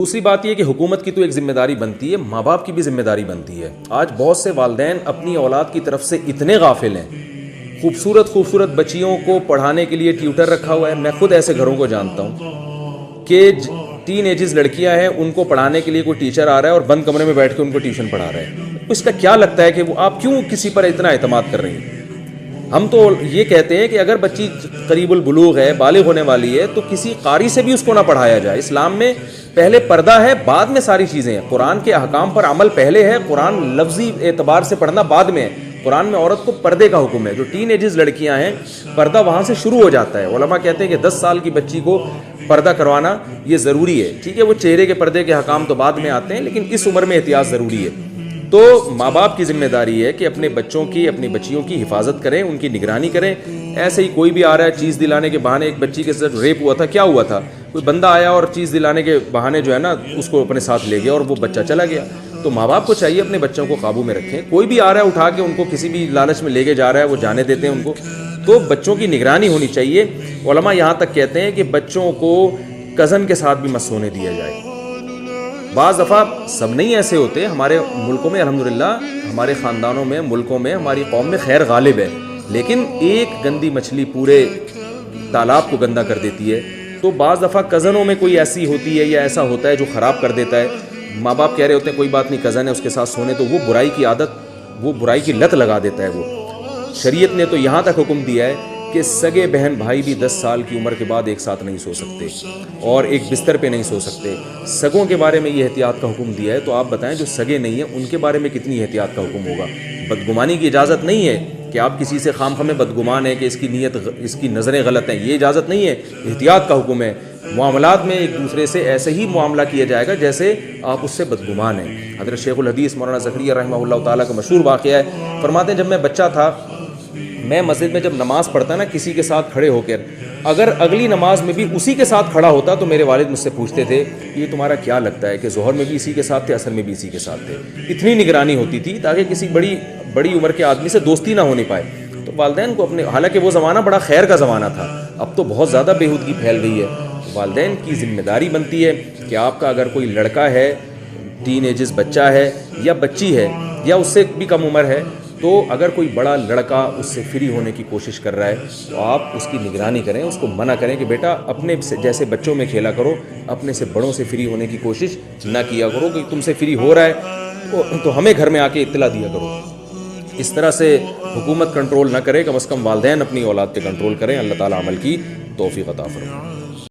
دوسری بات یہ کہ حکومت کی تو ایک ذمہ داری بنتی ہے، ماں باپ کی بھی ذمہ داری بنتی ہے۔ آج بہت سے والدین اپنی اولاد کی طرف سے اتنے غافل ہیں، خوبصورت بچیوں کو پڑھانے کے لیے ٹیوٹر رکھا ہوا ہے۔ میں خود ایسے گھروں کو جانتا ہوں کہ ٹین ایجز لڑکیاں ہیں، ان کو پڑھانے کے لیے کوئی ٹیچر آ رہا ہے اور بند کمرے میں بیٹھ کے ان کو ٹیوشن پڑھا رہا ہے۔ اس کا کیا لگتا ہے کہ وہ آپ کیوں کسی پر اتنا اعتماد کر رہی ہیں؟ ہم تو یہ کہتے ہیں کہ اگر بچی قریب البلوغ ہے، بالغ ہونے والی ہے، تو کسی قاری سے بھی اس کو نہ پڑھایا جائے۔ اسلام میں پہلے پردہ ہے، بعد میں ساری چیزیں ہیں۔ قرآن کے احکام پر عمل پہلے ہے، قرآن لفظی اعتبار سے پڑھنا بعد میں ہے۔ قرآن میں عورت کو پردے کا حکم ہے۔ جو ٹین ایجز لڑکیاں ہیں، پردہ وہاں سے شروع ہو جاتا ہے۔ علماء کہتے ہیں کہ 10 سال کی بچی کو پردہ کروانا یہ ضروری ہے۔ ٹھیک ہے، وہ چہرے کے پردے کے احکام تو بعد میں آتے ہیں، لیکن اس عمر میں احتیاط ضروری ہے۔ تو ماں باپ کی ذمہ داری ہے کہ اپنے بچوں کی، اپنی بچیوں کی حفاظت کریں، ان کی نگرانی کریں۔ ایسے ہی کوئی بھی آ رہا ہے چیز دلانے کے بہانے، ایک بچی کے ساتھ ریپ ہوا تھا، کیا ہوا تھا؟ کوئی بندہ آیا اور چیز دلانے کے بہانے جو ہے نا اس کو اپنے ساتھ لے گیا اور وہ بچہ چلا گیا۔ تو ماں باپ کو چاہیے اپنے بچوں کو قابو میں رکھیں۔ کوئی بھی آ رہا ہے اٹھا کے ان کو کسی بھی لالچ میں لے کے جا رہا ہے، وہ جانے دیتے ہیں ان کو، تو بچوں کی نگرانی ہونی چاہیے۔ علماء یہاں تک کہتے ہیں کہ بچوں کو کزن کے ساتھ بھی مت سونے دیا جائے۔ بعض دفعہ سب نہیں ایسے ہوتے، ہمارے ملکوں میں الحمدللہ، ہمارے خاندانوں میں، ملکوں میں، ہماری قوم میں خیر غالب ہے، لیکن ایک گندی مچھلی پورے تالاب کو گندا کر دیتی ہے۔ تو بعض دفعہ کزنوں میں کوئی ایسی ہوتی ہے یا ایسا ہوتا ہے جو خراب کر دیتا ہے۔ ماں باپ کہہ رہے ہوتے ہیں کوئی بات نہیں، کزن ہے اس کے ساتھ سونے، تو وہ برائی کی عادت، وہ برائی کی لت لگا دیتا ہے۔ وہ شریعت نے تو یہاں تک حکم دیا ہے کہ سگے بہن بھائی بھی 10 سال کی عمر کے بعد ایک ساتھ نہیں سو سکتے اور ایک بستر پہ نہیں سو سکتے۔ سگوں کے بارے میں یہ احتیاط کا حکم دیا ہے، تو آپ بتائیں جو سگے نہیں ہیں ان کے بارے میں کتنی احتیاط کا حکم ہوگا۔ بدگمانی کی اجازت نہیں ہے کہ آپ کسی سے خام خواہ بدگمان ہے کہ اس کی نیت، اس کی نظریں غلط ہیں، یہ اجازت نہیں ہے، احتیاط کا حکم ہے۔ معاملات میں ایک دوسرے سے ایسے ہی معاملہ کیا جائے گا جیسے آپ اس سے بدگمان ہیں۔ حضرت شیخ الحدیث مولانا زکریا رحمہ اللہ تعالیٰ کا مشہور واقعہ ہے، فرماتے ہیں جب میں بچہ تھا، میں مسجد میں جب نماز پڑھتا نا کسی کے ساتھ کھڑے ہو کر، اگر اگلی نماز میں بھی اسی کے ساتھ کھڑا ہوتا تو میرے والد مجھ سے پوچھتے تھے یہ تمہارا کیا لگتا ہے کہ ظہر میں بھی اسی کے ساتھ تھے، عصر میں بھی اسی کے ساتھ تھے۔ اتنی نگرانی ہوتی تھی تاکہ کسی بڑی عمر کے آدمی سے دوستی نہ ہونی پائے۔ تو والدین کو اپنے، حالانکہ وہ زمانہ بڑا خیر کا زمانہ تھا، اب تو بہت زیادہ بےہودگی پھیل گئی ہے۔ والدین کی ذمہ داری بنتی ہے کہ آپ کا اگر کوئی لڑکا ہے، ٹین ایجز بچہ ہے یا بچی ہے یا اس سے بھی کم عمر ہے، تو اگر کوئی بڑا لڑکا اس سے فری ہونے کی کوشش کر رہا ہے تو آپ اس کی نگرانی کریں، اس کو منع کریں کہ بیٹا اپنے جیسے بچوں میں کھیلا کرو، اپنے سے بڑوں سے فری ہونے کی کوشش نہ کیا کرو کہ تم سے فری ہو رہا ہے تو ہمیں گھر میں آ کے اطلاع دیا کرو۔ اس طرح سے حکومت کنٹرول نہ کرے، کم از کم والدین اپنی اولاد پہ کنٹرول کریں۔ اللہ تعالیٰ عمل کی توفیق عطا فرمائے۔